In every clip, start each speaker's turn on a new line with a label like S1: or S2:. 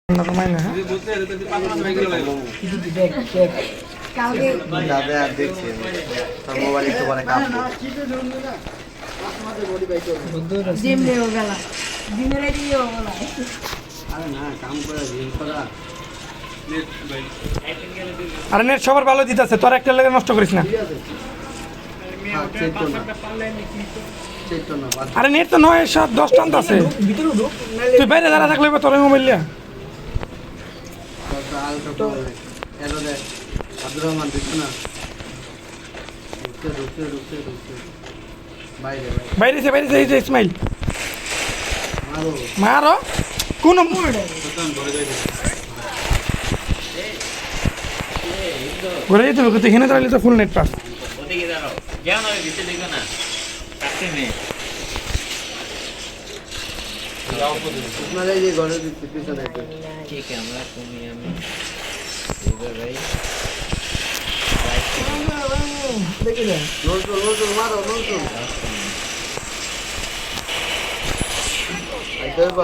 S1: সময় না
S2: মোবাইল একটু পরে কাঁপবো
S1: আরে নেট সবার ভালো দিতেছে তোর একটা লেগে নষ্ট করিস না আরে নেট তো 9 7 10 টান আছে তুই বাইরে দাঁড়া থাকলে তোর মোবাইল লিয়া
S2: আব্দুর রহমান দেখছো না
S1: বাইরে এই যে ইসমাইল মারো কোন ঘুরে যেতে হবে তুই এখানে দাঁড়ালে তো ফুল নেট পাস
S2: আপনারা যে ঘরে দিচ্ছি পিছনে
S3: ठीक है हमरा তুমি আমি ইধর ভাই
S2: নজরুল মারো নজরুল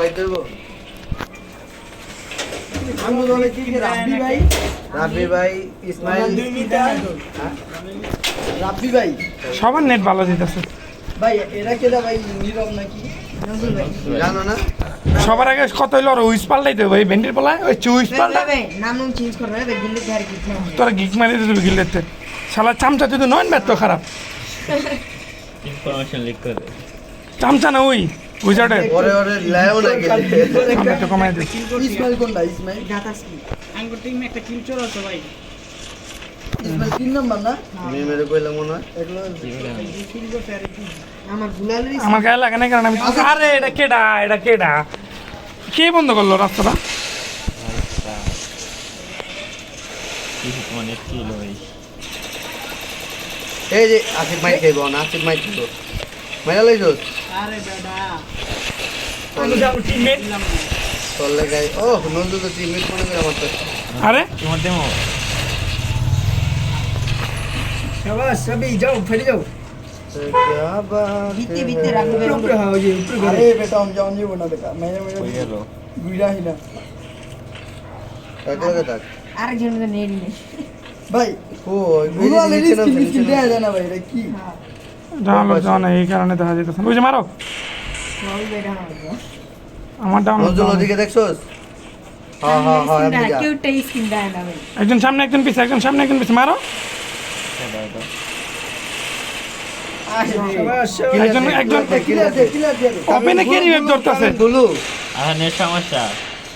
S2: আইতে রাব্বি ভাই ইসমাইল রাব্বি ভাই
S1: সবার নেট ভালো দিতেছে
S2: ভাই এরা কেডা ভাই নীরব নাকি জানো না
S1: সবার আগে কত হইলো আর উইস পাল্টাইতে হবে ভেন্ডির পালায় ওই চুইস পাল্টা
S4: নাম চেঞ্জ করবে গিল্লে ধারে কি
S1: তোরা গিক মারি দিবি গিল্লেতে শালা চামচা তুই তো নয় ব্যাট তো খারাপ
S3: ইনফরমেশন লিক করে
S1: চামচা না ওই উইজার্ডে
S2: ওরে লায়ও না গেলে
S1: আমরা তো কমাই দিই
S2: ইসমাইল কোনটা ইসমাইল
S4: দাতাসকি
S5: আঙ্গুর টিমে একটা কিল চোর আছে ভাই
S2: ইসমাইল 3 নাম্বার না আমি মেরে কইলাম মনে হয়
S4: আমার গুলালের
S1: আমার গায়ে লাগে না কারণ আমি আরে এটা কেডা কে বন্ধ করলো রাস্তাটা
S3: অনেক কিল ভাই
S2: এই যে আসিফ মাইক খাইবো না আসিফ মাইক খাইবো মাইরা লইছো
S5: আরে বেডা
S2: চললে গাই ও নন্দু তো টিমমেট মনে করে আমার তো
S1: আরে
S3: তোমার দেমো
S5: শাবাশ সবই যাও ফেলে যাও
S2: क्या बात
S4: বিতে রাখবে
S5: উপরে হাও যে উপরে
S2: अरे बेटा हम जाऊं जी बोना बेटा मैंने
S3: কই গেল
S2: गुड़ा ही ना একলা থাক
S4: আরেকজন তো নেই নেই
S2: ভাই ও গুলা লেডিস কি দেয়া যায় না ভাই এটা কি
S1: জানা এই কারণে দেখা যেতেছে ওই যে মারো
S4: সবাই বেড়া হবে
S1: আমার ডাউন
S2: নজরুল ওদিকে দেখছস হ্যাঁ হ্যাঁ হ্যাঁ আমি যা
S4: কেউ টাই স্কিন দেয় না ভাই
S1: একজন সামনে একজন পিছে মারো
S5: শাবাশ
S1: একজন
S2: ক্লিয়ার দে
S1: ওপেনে কে রিভাইভ ধরতেছে
S2: গুলু
S3: আর নেট সমস্যা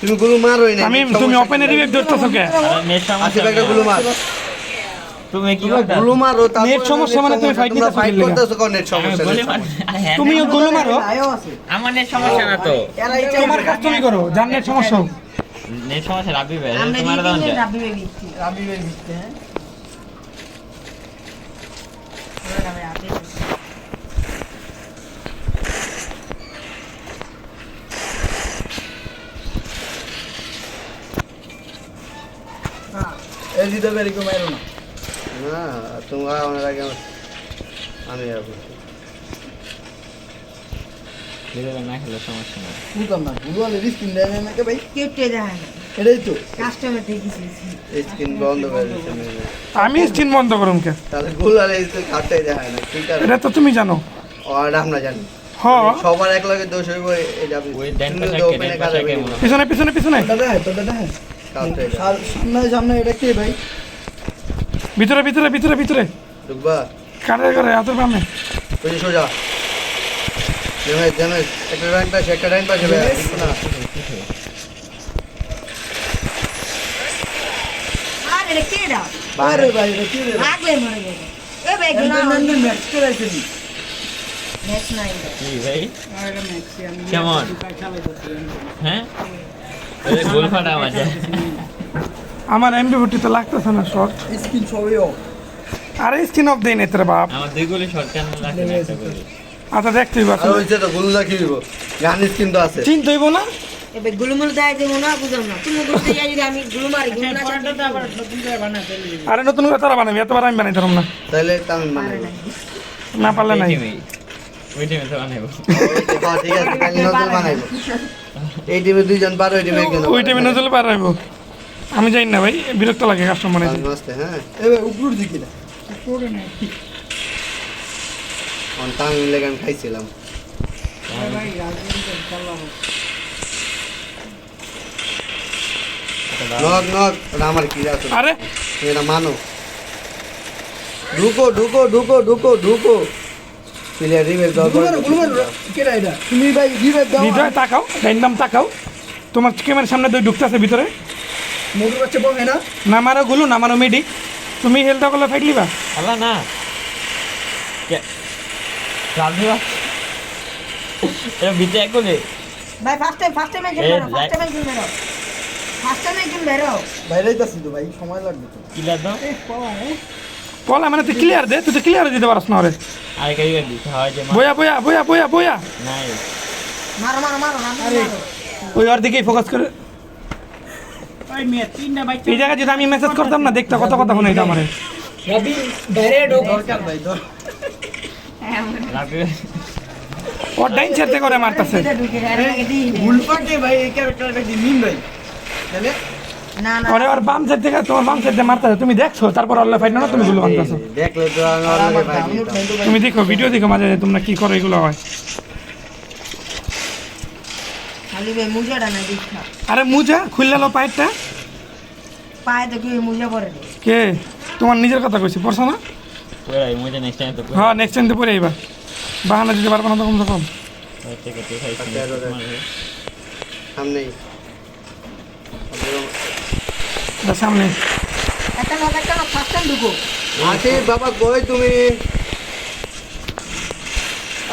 S2: তুমি গুলু মারোই না
S1: তুমি ওপেনে রিভাইভ ধরতেছো কে
S3: আর নেট সমস্যা
S2: আসিফ একটা গুলু মার
S3: তুমি কি
S2: তুমি
S3: করতে
S2: গুলু মারো তারপর
S1: নেট সমস্যা মানে তুমি fight নিতে
S2: ফাইট
S1: পারলে না।
S2: করতেছো কোন নেট সমস্যা
S1: তুমিও গোল মারো
S3: আমার নেট সমস্যা না তো
S1: তোমার কাজ তুমি করো যার নেট সমস্যা হোক
S3: নেট সমস্যা রাবি ভাই
S4: আমরা
S3: তোমার দাও
S4: দিন
S3: না
S4: রাব্বি ভাই দিচ্ছি
S2: রাবি ভাই দিতে হ্যাঁ
S4: ওরা ভাই আপনি
S2: এই দিতে বেরি কো মারো না না তুমি আমার আগে আমি যাবো
S3: দিলে না খেলে সমস্যা না
S2: বুঝলাম না গুলু লেডিস কিন দেয় না কে ভাই
S4: কেউ টে দেয় না
S2: এটাই তো
S4: কাস্টমার থেকে কিছু
S2: এই স্কিন বন্ধ করে দিতে মেরে
S1: আমি স্ক্রিন বন্ধ করুম কে
S2: তাহলে গুলু লেডিস তো কাটতে যায় না ঠিক আছে
S1: এটা তো তুমি জানো
S2: আর আমরা জানি
S1: হ্যাঁ
S2: সবার এক লগে দোষ হইব এই যাবে
S3: ওই ড্যান পাশে কেমন
S1: পিছনে
S2: দাদা কাটতে যায় সামনে এটা কে ভাই
S1: ভিতরে
S2: ঢুকবা
S1: কারে হাতের বামে
S2: ওই যে সোজা জানো একটা ডাইন পাশে ভাই দেখো না
S4: আর এটা কে দাও
S2: আরে ভাই এটা কি রে
S4: লাগলে মরে যাবে এ ভাই গুনা
S2: ম্যাচ করাইছে নি
S4: নেক্সট নাই
S3: কি ভাই
S5: আরে ম্যাক্সি আমি
S3: কেমন?
S5: চালাই যাচ্ছি
S3: হ্যাঁ ওই গোল ফাটা মাঝে
S1: আমার এমবি তো লাগতেছে না শর্ট
S2: স্কিন সবই অফ
S1: আরে স্ক্রিন অফ দেই না তোর বাপ
S3: আমার দুই গোলে শর্ট কেন লাগে না একটা গোলে
S1: আচ্ছা দেখ তুই বাস
S2: আর হইছে তো গুলু কি হইব গান স্কিন তো আছে
S1: চিন্তা হইব না
S4: এবে গুলুমুল দেয় যে মনে বুঝাম না তুমি বুঝতে যাই যদি আমি গুলু মারি গুলু না
S5: পরেরটা আবার নতুন করে বানাতে দিবি
S1: আরে নতুন করে তারা বানাবি এতবার আমি বানাই ধরম না
S2: তাহলে আমি মানে
S1: না পারলে নাই
S3: ওই টিমে তো বানাবো
S2: ঠিক আছে তাহলে নতুন বানাইবো এই টিমে দুইজন পারো, ওই টিমে একজন
S1: ওই টাইমে নজলে পার রাখবো। আমি জানি না ভাই, বিরক্ত লাগে কাস্টমার এসে।
S2: মাস্তে হ্যাঁ
S5: এবার উপর দিকে না উপরে না
S2: অন তামিম লেগে আমি খাইছিলাম।
S5: ভাই রাজনীতি চালাও
S2: নক নক, ওটা আমার কি আছে,
S1: আরে
S2: তুমি এটা মানো। ঢুকো ঢুকো ঢুকো ঢুকো ঢুকো, প্লেয়ার রিভেল দাও।
S5: কেডা এটা তুমি ভাই রিভাইভ দাও
S1: হৃদয় তাকাও, ডাইনাম তাকাও, তোমার ক্যামেরার সামনে দুই ঢুকতেছে ভিতরে।
S5: মোটর বাচ্চা বল না
S1: না মারো গুলো, না মারো মেডিক। তুমি হেলটা করলে ফাইট লিবা।
S3: আল্লাহ না রাধে বা এটা বিতে এক করে
S4: ভাই ফার্স্ট টাইম একজন বেরো, ফার্স্ট টাইম একজন বেরো, ফার্স্ট টাইম একজন বেরো।
S5: বাইরেইতাছি তো ভাই, সময় লাগবে তো
S3: কিলা দাও
S1: বলা মানে তুই ক্লিয়ার দে, তুই তো ক্লিয়ার দিতে পারস না রে।
S3: আরে কাই দিতে হয় যে
S1: বয়া বয়া বয়া বয়া বয়া,
S3: নাই
S4: মারো মারো মারো মারো।
S1: ওই ওর দিকেই ফোকাস করে।
S5: ভাই মিয়া তিনটা বাইক
S1: এই জায়গায় যদি আমি মেসেজ করতাম না, দেখতে কত কথা শুনে এটা আমারে।
S5: রবি বাইরে ঢোক দরকার ভাই ধর
S3: রাধে
S1: ওর ডাইন ছেড়তে করে মারতাছে।
S4: ঢুকে আগে দিই
S5: উল্পাকে ভাই এই ক্যারেক্টারটা কি মিম ভাই তাহলে
S4: না না
S1: ওরে ওর বাম সাইড থেকে, তোমার বাম সাইড দিয়ে মারতাছে, তুমি দেখছো, তারপর অল্লে ফাইট না, তুমি গুলো আনতাছো।
S2: দেখলে তো আমি অন্যকে ভাই দিতাম।
S1: তুমি দেখো, ভিডিও দেখো মাঝে মাঝে তোমরা কি করো, এগুলো হয়।
S4: খালি ভাই মুজাটা না দেখা
S1: আরে মুজা খুললে লো পাইটটা।
S4: পায়ে তো কি মুজা পরে রে।
S1: কে তোমার নিজের কথা কইছি, পড়ছো না?
S3: ওই মজা নেক্সট টাইম তো
S1: হ্যাঁ নেক্সট টাইম তো পরে আইবা, বাহানা দিতে পারবো না তখন তখন।
S3: থেকে তো খাইছি
S2: সামনেই
S1: এটা সামনে
S4: একটা না ফার্স্ট টাইম ঢুকো।
S2: আসি বাবা, কই তুমি?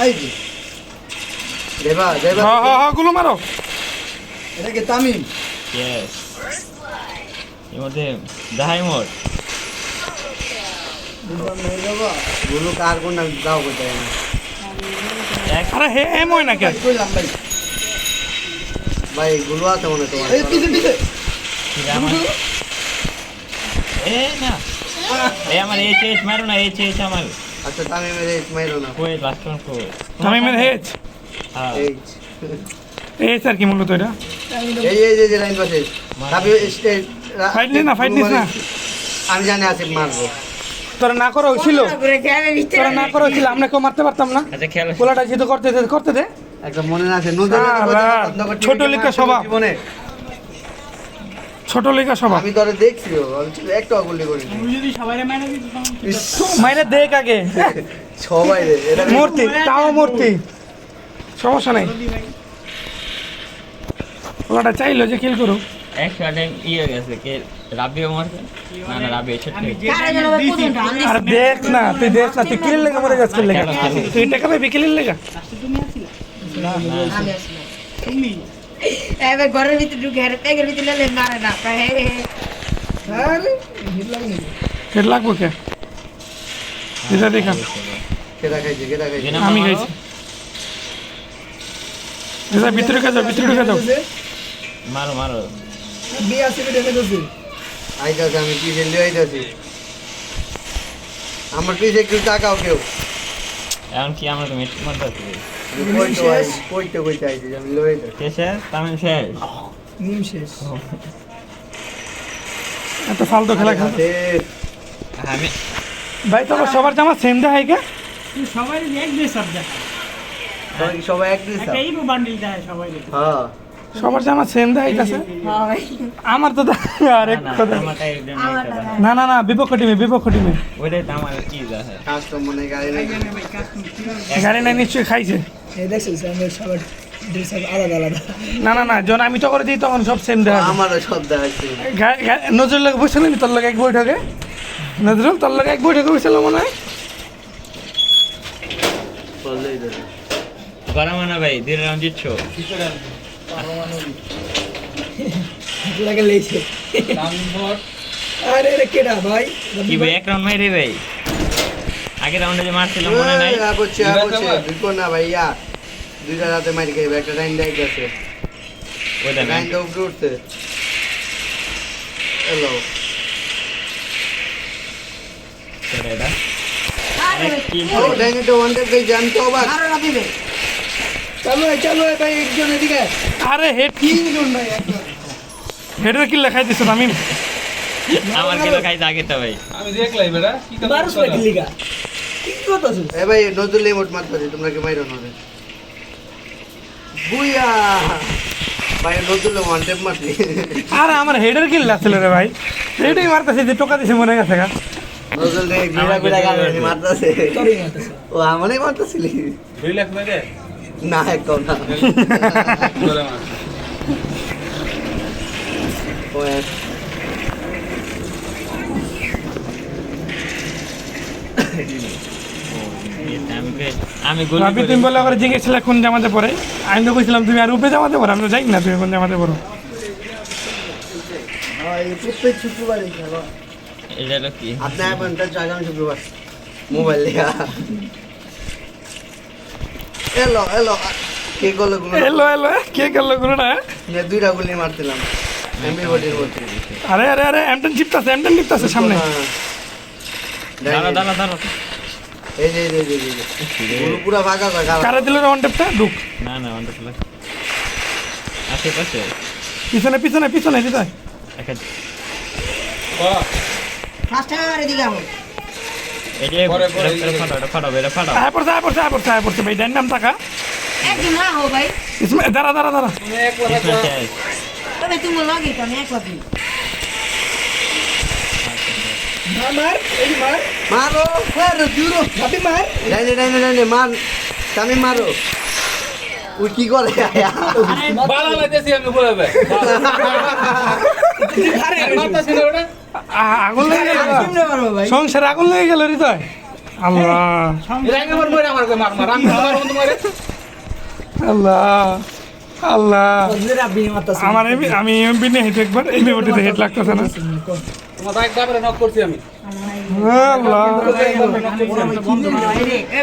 S2: এই যে দেবা দেবা,
S1: হ্যাঁ হ্যাঁ হ্যাঁ, গুলো মারো।
S5: এটা কি তামিম
S3: ইয়েস এর মধ্যে দাহাই মোর
S2: গুলো কার কোন নাম দাও করতে না।
S3: এক
S1: আরে হে এম হয় না কে?
S5: কইলাম ভাই
S2: ভাই গুলো আছে মনে তোমার?
S5: এই পিছে পিছে
S3: আমার এ না এ আমার এই চেস মারো না, এই চেস আমার
S2: আচ্ছা তামি মেরে মাইরো না।
S3: কই লাস্ট ওয়ান কই
S1: তামিমের হেজ।
S3: হ্যাঁ
S2: এই
S1: এই স্যার কি মূলত এটা?
S2: এই এই যে লাইন পাশে তাবি
S1: ফাইট নিস না, ফাইট নিস না।
S2: আমি জানি আসিফ মারবো।
S1: তোরা না করো ছিল,
S4: করে যাবে ভিতরে
S1: তোরা না করো ছিল, আমরা কেউ মারতে পারতাম না।
S3: আচ্ছা খেল
S1: পোলাটা যেহেতু করতে দে, করতে দে।
S2: একটা মনে আছে নতুন
S1: ছোট লিখা স্বভাব।
S2: মনে
S1: ছোট লেখা স্বভাব।
S2: আমি তোরে দেখছি, আমি ছিল একটা গুলি করি
S5: তুমি যদি সবাইরে মাইনা দিতে
S1: মাইরে দেখ আগে
S2: সবাই রে এটা
S1: মূর্তি, তাও মূর্তি, সমস্যা নাই। পোলাটা চাইলো যে কিল করো।
S3: এক শটে ইয়ে গেছে কে রাবিও মারছে না না রাবি ছোট
S4: কারে যেন পর্যন্ত আনলি
S1: আর দেখ না, তুই দেখ না, তুই কিলের লেগে মরে যাচ্ছিস লেগে, তুই টাকা পাবি কিলের লেগে।
S5: তুমি আছিলা
S4: আমি আসলাম
S5: তুমি
S4: এবার ঘরের ভিতরে ঢুকে আর পেগের ভিতরে লে মারে না হে হে
S5: আরে হিট লাগনি
S1: হেড লাগবো কে? এটা দেখা
S2: কেডা খাইছে কেডা খাইছে?
S1: আমি খাইছি। এটা ভিতরে ঢুকে যাও, ভিতরে ঢুকে যাও।
S3: মারো মারো
S5: বিয়া সিবে দেখে দছি
S2: আইতাছে, আমি পিছে লিয়ে আইতাছি। আমার পিছে একটু তাকাও কেউ।
S3: এখন কি আমরা তো মিট মারতে আছি
S2: আমি কইতে আইছি আমি লিয়ে আইতাছি।
S3: শেষে তামিল শেষ
S5: নিম শেষ
S1: এত ফালতু খেলা খেলা।
S2: আসিফ,
S3: আমি
S1: ভাই তো সবার জামা সেম দেখায় কে?
S5: তুই সবাই এক ড্রেস আপ দেখা
S2: তোরা কি সবাই এক দিছ?
S5: একটা এই বান্ডিল দেয় সবাই
S2: হ্যাঁ
S1: সবার জামা সেম দেখাইতেছে।
S4: হ্যাঁ ভাই
S1: আমার তো আরেক কথা।
S3: আমারটা একদম
S1: না না না, বিপক্ষ টিমে, বিপক্ষ টিমে।
S3: ওইটাই তো আমার কি দেখে
S2: কাস্টম মনে গাড়ি নাকি?
S1: গাড়ি নাই নিশ্চয়ই খাইছে।
S5: এই দেখছিস আমি সবার ড্রেস আপ আলাদা আলাদা
S1: না না না, যখন আমি তো করে দিই তখন সব সেম দেখা যায়।
S2: আমারও সব দেখাচ্ছে।
S1: নজরুল লোক বুঝছিলেন তোর লোক এক বৈঠকে? নজরুল তোর লোক এক বৈঠকে বুঝছিল মনে হয়।
S2: বললেই তো।
S3: গরম না ভাই ধীরে রাউন্ড জিতছো
S5: লাগে লেইছে আরে রে কেডা ভাই
S3: কি ভাই এক রাউন্ড মাইরে ভাই আগে রাউন্ডে যে মারছিলাম মনে নাই
S2: করছে বিলকুল না ভাইয়া, দুইটা রাতে মারি খাইবে, একটা টাইম দেয় গেছে,
S3: ওইটা
S2: টাইম তো উপরে উঠছে। হ্যালো
S3: এটা
S4: আরে
S3: কি
S2: ও টাইমে তো ওয়ান টাইম গেছে, আমি তো অবাক।
S4: মারো না দিবে
S5: চালু হয় ভাই একজন এদিকে
S1: আরে হেড কি
S5: তিনজন ভাই
S1: হেডের কি লেখাই দিছো আমি
S3: আমার কিলো খাইতে আগে তো ভাই
S6: আমি দেখলাই বেটা কি কথা
S5: বারোশো টাকা লিগা কি কথা আছে
S2: এ ভাই নজরুল ইমোট মারতে তোমরা কি মাইরো না রে বুইয়া ভাই নজরুল ওয়ান টেপ মারছি
S1: আরে আমার হেডের কি লাগছিল রে ভাই এটাই মারতেছে যে টোকা দিছে মনে গেছে গা
S2: নজরুল রে গিরা গিরা গান মারতাছে
S5: তোরই মারতেছে
S2: ও আমারই মারতাছিলি
S6: 2 লাখ না দে
S2: না একদম না
S6: বলে মার
S2: ওয়ে
S3: আমি গুলি
S1: ভাবি তুমি বলে করে জিজ্ঞেসছিলে কোন জামাতে পরে আমি তো কইছিলাম তুমি আর রূপে জামাতে পরে আমি তো জানি না তুমি কোন জামাতে পরো
S5: এই প্রত্যেক শুক্রবারে খেলা
S3: এটা হলো কি
S2: আপনি আপনার আগামী শুক্রবার মোবাইল লিয়া এলো এলো কে করলো গুলো
S1: এলো এলো কে করলো গুলোটা
S2: দুইটা গুলি মারছিলাম এমবি বডির মধ্যে
S1: আরে আরে আরে এমটেন চিপতাছে সামনে
S3: দাঁড়া দাঁড়া দাঁড়া
S2: এই যে গুলো পুরো ভাগা ভাগা
S1: কারে দিল রে ওয়ান টেপটা ঢুক
S3: না না অন্ত প্লাস আশেপাশে
S1: পিছনে পিছনে পিছনে দিদা
S3: একটা
S4: ফার্স্ট টাইম আমার এদিকে আহ
S3: এই যে ফাটাও এটা ফাটাও
S1: আয় পড়ছে ভাই ডান নাম টাকা
S4: একদিন না হো ভাই
S1: इसमें দাঁড়া
S6: তুমি এক কথা কও
S4: তবে তুমি লগে তো আমি এক কথা
S5: মার এই মার
S2: মারো
S5: মার জুরো ভাবি মার
S2: ডাইনে মার তুমি মারো ওই কি করে
S6: বালা লাইতেছি আমি বলবে আরে মারতাছি না ওটা
S1: আগুন লেগে গেল
S5: কেমনে মারবো ভাই
S1: সংসারে আগুন লেগে গেল হৃদয় আল্লাহ
S6: রাঙ্গা মার মরে আমার মার আমি মারবো তোমারে
S1: আল্লাহ আল্লাহ
S5: ওদের আপনি মারতাছেন
S1: আমার আমি এমপি নিয়ে হেঁটে একবার এমপি বটিতে হেড লাগতেছে না
S6: তোমার বাইক বাপরে নক করছি আমি
S1: আল্লাহ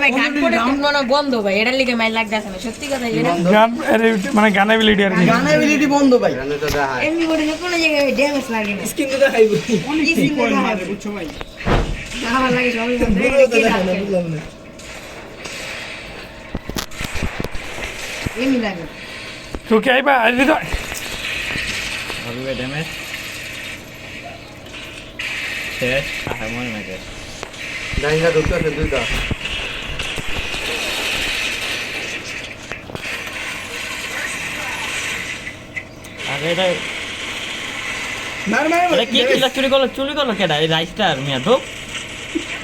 S4: ভাই গান করে মনে বন্ধ ভাই এটার লিগে মাইল লাগতেছে না সত্যি কথা এটা
S1: গান মানে গান এবিলিটি আর কি
S5: গানাবিলিটি বন্ধ ভাই
S2: জানো তো দেখায়
S4: এমনি বডি কোনো জায়গায় ড্যামেজ লাগে না
S5: স্কিন তো দেখাইবো
S4: স্কিন মারে বুঝছো ভাই আমার লাগে সবই বন্ধ
S5: ভিডিও তো দেখায় না বুঝলাম না
S4: এমনি লাগে
S1: তো কি আইবা হৃদয়
S3: হবে ড্যামেজ শেষ মনে না শেষ
S2: ডাইনা ঢুকতেছে দুইটা
S3: আর এটা
S5: মার মার
S3: এটা কি কিলা চুরি করলো কেডা এই রাইস্টার মিয়া তো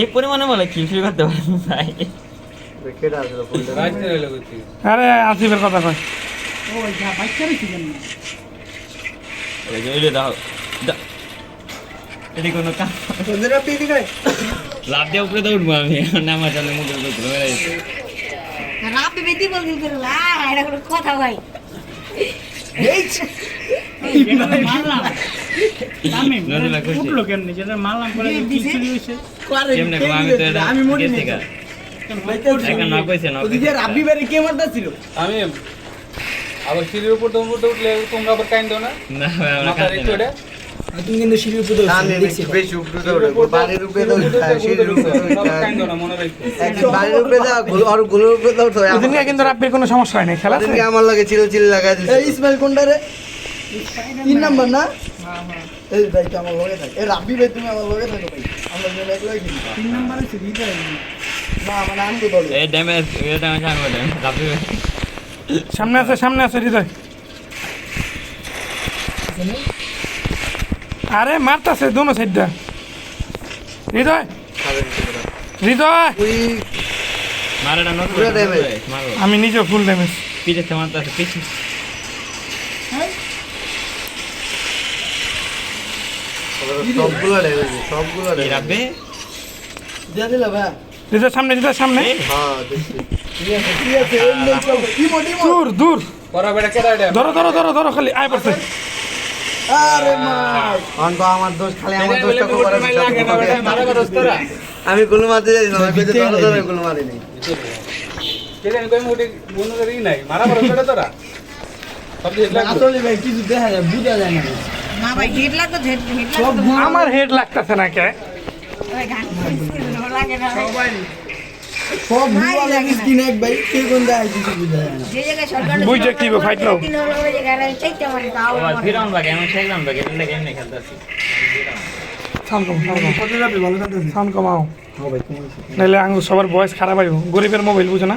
S3: এই পরিমাণে বলে কি চুরি করতে পারে ভাই
S2: কেডা আসলো ফুলটা
S6: রাইতে রেলে কইছি
S1: আরে আসিফের কথা কয়
S5: ওই যা বাচ্চারই ছিলেন না
S3: এই যে দাও এটি কোনো কাম
S5: ওদের আপনি এদিকে
S3: লাভ দিয়ে উপরে দৌড়বো আমি নামার জন্য মুখের উপরে ঘুরে বেড়াইছি
S4: রাপে বেতি বল দিতে লা এটা কোনো কথা ভাই
S3: নদীলা খুশি
S5: কেমনে
S3: কেমনে গো আমি তো এটা
S5: আমি মনে
S3: গেছি
S5: নেই
S3: গা একটা নক হইছে
S5: ওদিকে রাব্বি বাড়ি কে মারতাছিল
S6: আমি আবার সিঁড়ির উপর তো উঠলে তোমরা আবার কাইন্দ না
S3: না ভাই আমরা
S6: মাথার একটু এটা
S5: তুমি কিন্তু সিঁড়ির উপরে
S2: আমি
S5: দেখছি
S2: বেশি উপরে দৌড়ে বাড়ির উপরে দৌড়ে সিঁড়ির উপরে
S6: আবার কাইন্দ না মনে রাখো
S2: একদিন বাড়ির উপরে দাও আর গুলোর উপরে দৌড়তে হয়
S1: এদিন কিন্তু রাব্বির কোনো সমস্যা হয় না খেলা আছে
S2: ওদিনকে আমার লাগে চিল লাগাই দিছে
S5: এই ইসমাইল কোনটা রে 3 নাম্বার না এই ভাই তো আমার লগে থাকে এই রাব্বি ভাই তুমি আমার লগে থাকো ভাই আমরা মিলে একলাই খেলি 3 নাম্বারে সিঁড়ি দেয় না মানে আমি তো দলে
S3: এই ড্যামেজ এটা আমি জানবো ড্যামেজ লাভ দিবে
S1: সামনে আছে হৃদয় আরে মারতাছে দোনো সাইডটা হৃদয়
S2: ওই
S3: মারে না নতুন
S2: পুরো damage।
S3: মারো
S1: আমি নিজে ফুল ড্যামেজ
S3: পিছে মারতেছে পিছে
S2: সবগুলো ড্যামেজ সবগুলো
S3: এই রাব্বে
S5: দিয়া দিলা ভাই
S1: হৃদয় সামনে
S2: হ্যাঁ দেখছি
S5: ঠিক আছে এই লই চল ইমো
S1: দূর
S6: পরে বেটা কেডা এটা
S1: ধরো খালি আয় পড়ছে
S5: আরে মার
S2: অন্ত আমার দোষ খালি আমার দোষটা খুব বড়
S6: মাইল লাগে না বেটা মারা বরস তোরা
S2: আমি গুলো মারতে যাই না আমি ধরে গুলো মারি নাই
S6: কেন কই মোটে বন্ধ করি নাই মারা বরস বেটা তোরা সব দিন লাগবে
S5: আসলে ভাই কিছু দেখা যায় বুঝা যায় না
S4: না ভাই হেড লাগতো হেড লাগতো
S1: আমার হেড লাগতেছে না কে
S4: ভাই গান লাগে না ভাই
S5: সব
S4: ভাই
S5: দুয়া
S4: লাগে না।
S5: স্কিন এক ভাই কে কোন দেয় কিছু বুঝা যায় না
S4: যে জায়গায় শটগান
S1: বুঝে কি বে, fight নাও।
S4: 3 হলো ওই জায়গায় চাইতে মানে তাও
S3: ও ফিরাউন বাগে আমি শেখলাম বাগে এটা লাগে এমনি খেলতাছি
S1: সাউন্ড কম
S5: কত যাবে ভালো কাটতেছে
S1: সাউন্ড কমাও
S5: হ্যাঁ ভাই কমাইছি
S1: নাহলে আঙ্গুর সবার বয়স খারাপ হইব গরিবের মোবাইল বুঝো না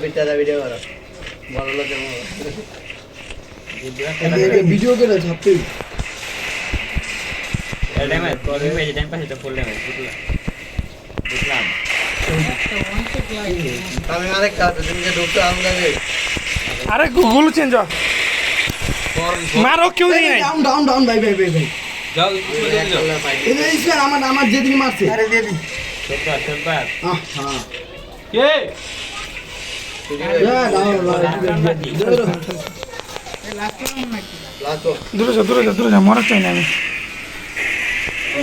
S2: বিটারা ভিডিও করো বড় লোকের মতো।
S5: এটা ভিডিও করে ছাপতে
S3: damage calling page time pass এটা ফুল ড্যামেজ বুঝলাম
S2: আমি আরেকটা আছে তুমি যে ঢুকতে আমাদের
S1: আরে গুগল চেঞ্জ মারো কেউ নেই নাই
S5: ডাউন ডাউন ডাউন ভাই ভাই ভাই ভাই
S6: যাও যাও
S5: এই যে ইসলাম আমার যেদিন মারছে আরে দিয়ে দি
S3: সুপার সুপার
S5: হ্যাঁ
S6: কে
S5: যা ডাউন
S2: লাস্ট
S1: দূরে যা মরার চাই না আমি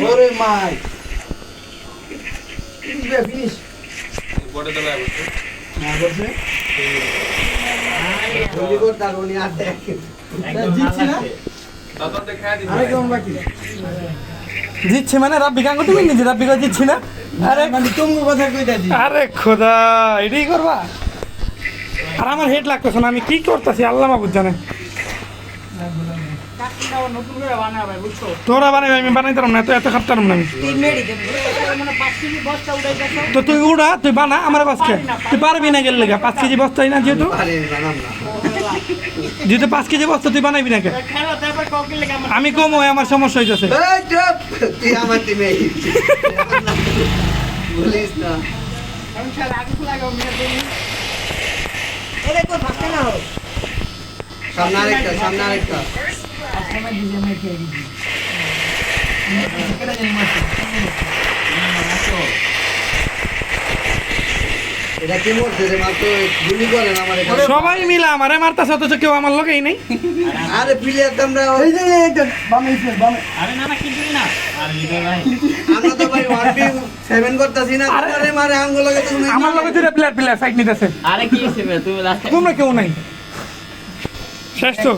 S5: ওরে মাই ফিনিশ
S6: বড় দলা
S5: না করছে
S2: গুলি কর তার উনি আর দেখ
S3: একদম
S5: জিতছি না?
S6: দাদা দেখা দিই
S5: আরে কেমন বাকি
S1: জিতছে মানে রাব্বি গাঙ্গ তুমি নিজে রাব্বি গাঙ্গ জিতছি না
S5: আরে মানে তুমি কথা কইতা দি
S1: আরে খোদা এটাই করবা আর আমার হেড লাগতেছে না আমি কি করতেছি আল্লাহ মাহবুব জানে তোরা বানাবি আমি বানাইতাম না এত খাটতাম না আমি
S4: মেডি দেব
S1: তো তুই উড়া তুই বানা আমার বাসকে তুই পারবি না গেলে 5 কেজি বস্তাই না যেহেতু
S2: আরে জানাম না
S1: 5 কেজি বস্তা তুই বানাইবি না কে আমি কম হয় আমার সমস্যা হইতেছে
S2: এই চুপ তুই আমার টিমে বলিস না
S4: ওরে কো ফাস্ট না হোক
S2: সামনে আরেকটা এটা কি মরছে রে মাত্র গুলি করেন আমার এখানে
S1: সবাই মিলে আমারে মারতাছে অথচ কেউ আমার লগেই নাই
S2: আরে প্লেয়ার তোমরা
S5: এই যে একটা বামে ইসলাম বামে
S3: আরে না না কিছু না আর হৃদয় ভাই
S2: আমরা তো ভাই 1v7 করতেছি না তোমারে মারে আঙ্গুল লাগে তুমি
S1: আমার লগে দুইটা প্লেয়ার সাইড নিতেছে
S3: আরে কি হইছে বে তুই লাস্টে
S1: তোমরা কেউ নাই শেষ তো